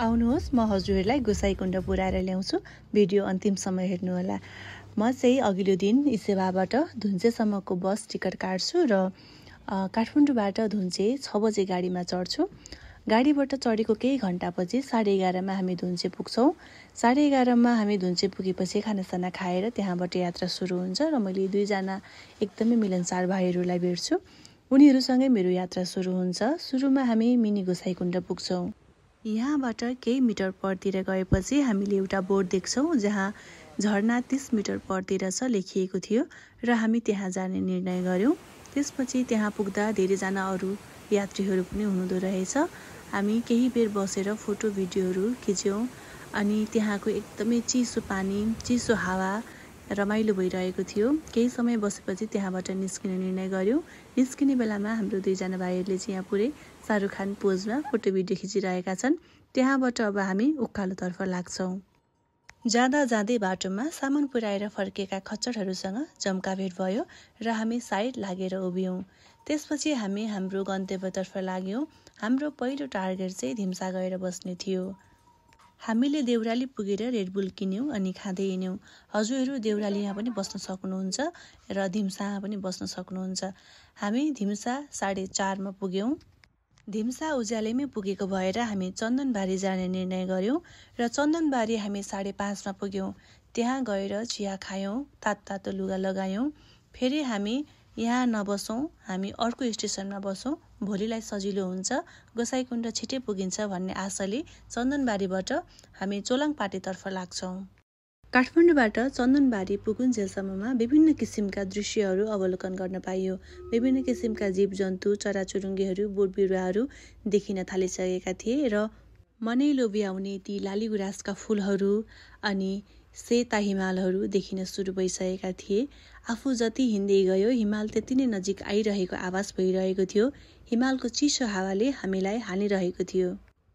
आउनुहोस् म हजुरहरूलाई गोसाइकुण्ड पुर्याएर ल्याउँछु। भिडियो अन्तिमसम्म हेर्नुहोला। म चाहिँ अघिल्लो दिन इसेवाबाट धुन्चेसम्मको बस टिकट काट्छु र काठमाडौँबाट धुन्चे 6 बजे गाडीमा चढ्छु। गाडीबाट चढेको केही घन्टापछि 11:30मा हामी धुन्चे पुग्छौँ। 11:30मा हामी धुन्चे पुगेपछि खानासाना खाएर त्यहाँबाट यात्रा सुरु हुन्छ र मैले दुईजना एकदमै मिलनसार भाइहरूलाई भेट्छु। उनीहरूसँगै मेरो यात्रा सुरु हुन्छ। सुरुमा हामी मिनी गोसाइकुण्ड पुग्छौँ। यहाँबाट केही मिटर परतिर गएपछि हामीले एउटा बोर्ड देख्छौँ जहाँ झरना 30 मिटर परतिर छ लेखिएको थियो र हामी त्यहाँ जाने निर्णय गर्यौँ। त्यसपछि त्यहाँ पुग्दा धेरैजना अरू यात्रीहरू पनि हुनुहुँदो रहेछ। हामी केही बेर बसेर फोटो भिडियोहरू खिच्यौँ अनि त्यहाँको एकदमै चिसो पानी, चिसो हावा रमाइलो भइरहेको थियो। केही समय बसेपछि त्यहाँबाट निस्किने निर्णय गर्यौँ। निस्किने बेलामा हाम्रो दुईजना भाइहरूले चाहिँ यहाँ पुरै शाहरुख खान पोजमा फोटो भिडियो खिचिरहेका छन्। त्यहाँबाट अब हामी उकालोतर्फ लाग्छौँ। जाँदै बाटोमा सामान पुर्याएर फर्केका खच्चडहरूसँग जम्का भेट भयो र हामी साइड लागेर उभियौँ। त्यसपछि हामी हाम्रो गन्तव्यतर्फ लाग्यौँ। हाम्रो पहिलो टार्गेट चाहिँ धिम्सा गएर बस्ने थियो। हामीले देउराली पुगेर रेडबुल किन्यौँ अनि खाँदै हिँड्यौँ। हजुरहरू देउरालीमा पनि बस्न सक्नुहुन्छ र धिम्सामा पनि बस्न सक्नुहुन्छ। हामी धिम्सा 4:30मा पुग्यौँ। धिम्सा उज्यालैमै पुगेको भएर हामी चन्दनबारी जाने निर्णय गर्यौँ र चन्दनबारी हामी 5:30मा पुग्यौँ। त्यहाँ गएर चिया खायौँ, तातो लुगा लगायौँ। फेरि हामी यहाँ नबसौँ, हामी अर्को स्टेसनमा बसौँ, भोलिलाई सजिलो हुन्छ, गोसाइकुण्ड छिटै पुगिन्छ भन्ने आशाले चन्दनबारीबाट हामी चोलाङपाटीतर्फ लाग्छौँ। काठमाडौँबाट चन्दनबारी पुगुन्जेलसम्ममा विभिन्न किसिमका दृश्यहरू अवलोकन गर्न पाइयो। विभिन्न किसिमका जीवजन्तु, चराचुरुङ्गीहरू, बोटबिरुवाहरू देखिन थालिसकेका थिए र मनै लोभ्याउने ती लालीगुराँसका फुलहरू अनि सेता हिमालहरू देखिन सुरु भइसकेका थिए। आफू जति हिँड्दै गयो हिमाल त्यति नै नजिक आइरहेको आभास भइरहेको थियो। हिमालको चिसो हावाले हामीलाई हानिरहेको थियो।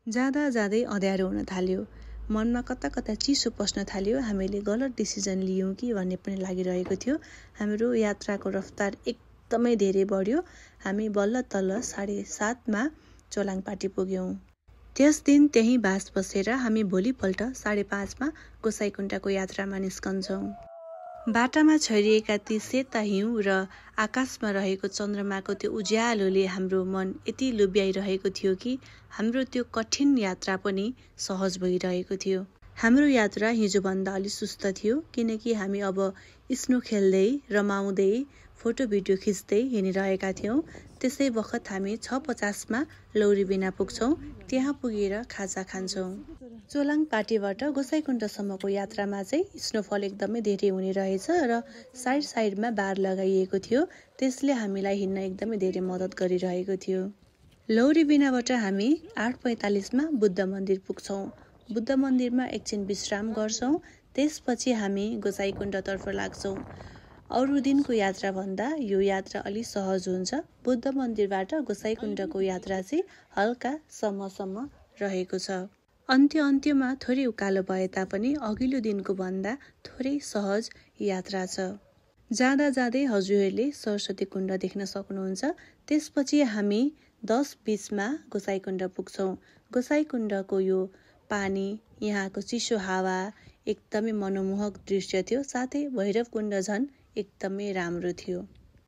जाँदै अँध्यारो हुन थाल्यो। मनमा कता चिसो पस्न थाल्यो। हामीले गलत डिसिजन लियौँ कि भन्ने पनि लागिरहेको थियो। हाम्रो यात्राको रफ्तार एकदमै धेरै बढ्यो। हामी बल्ल तल्ल 7:30मा चोलाङपाटी पुग्यौँ। त्यस दिन त्यहीँ बास बसेर हामी भोलिपल्ट 5:30मा गोसाइकुण्डको यात्रामा निस्कन्छौँ। बाटामा छरिएका ती सेता हिउँ र आकाशमा रहेको चन्द्रमाको त्यो उज्यालोले हाम्रो मन यति लोभ्याइरहेको थियो कि हाम्रो त्यो कठिन यात्रा पनि सहज भइरहेको थियो। हाम्रो यात्रा हिजोभन्दा अलि सुस्त थियो किनकि हामी अब स्नो खेल्दै, रमाउँदै, फोटो भिडियो खिच्दै हिँडिरहेका थियौँ। त्यसै बखत हामी 6:50मा लौरीबिना पुग्छौँ। त्यहाँ पुगेर खाजा खान्छौँ। चोलाङपाटीबाट गोसाइकुण्डसम्मको यात्रामा चाहिँ स्नोफल एकदमै धेरै हुने रहेछ र साइडमा बार लगाइएको थियो। त्यसले हामीलाई हिँड्न एकदमै धेरै मद्दत गरिरहेको थियो। लौरीबिनाबाट हामी 8:45मा बुद्ध मन्दिर पुग्छौँ। बुद्ध मन्दिरमा एकछिन विश्राम गर्छौँ। त्यसपछि हामी गोसाइकुण्डतर्फ लाग्छौँ। अरू दिनको यात्राभन्दा यो यात्रा अलि सहज हुन्छ। बुद्ध मन्दिरबाट गोसाइकुण्डको यात्रा चाहिँ हल्का सम्म रहेको छ। अन्त्यमा थोरै उकालो भए तापनि अघिल्लो दिनको भन्दा थोरै सहज यात्रा छ। जाँदै हजुरहरूले सरस्वती कुण्ड देख्न सक्नुहुन्छ। त्यसपछि हामी 10:20मा गोसाइकुण्ड पुग्छौँ। गोसाइकुण्डको यो पानी, यहाँको चिसो हावा एकदमै मनमोहक दृश्य थियो। साथै भैरवकुण्ड झन् एकदमै राम्रो थियो।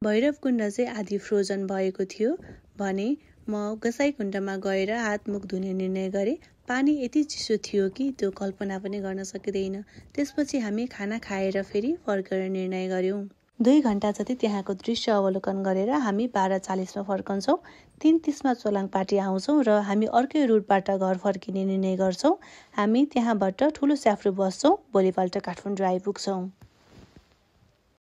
भैरवकुण्ड चाहिँ आधी फ्रोजन भएको थियो भने म गोसाइकुण्डमा गएर हातमुख धुने निर्णय गरेँ। पानी यति चिसो थियो कि त्यो कल्पना पनि गर्न सकिँदैन। त्यसपछि हामी खाना खाएर फेरि फर्केर निर्णय गर्यौँ। 2 घन्टा जति त्यहाँको दृश्य अवलोकन गरेर हामी 12:40मा फर्कन्छौँ। 3:30मा चोलाङपाटी आउँछौँ र हामी अर्कै रुटबाट घर फर्किने निर्णय गर्छौँ। हामी त्यहाँबाट ठुलो स्याफ्रु बस्छौँ। भोलिपल्ट काठमाडौँ आइपुग्छौँ।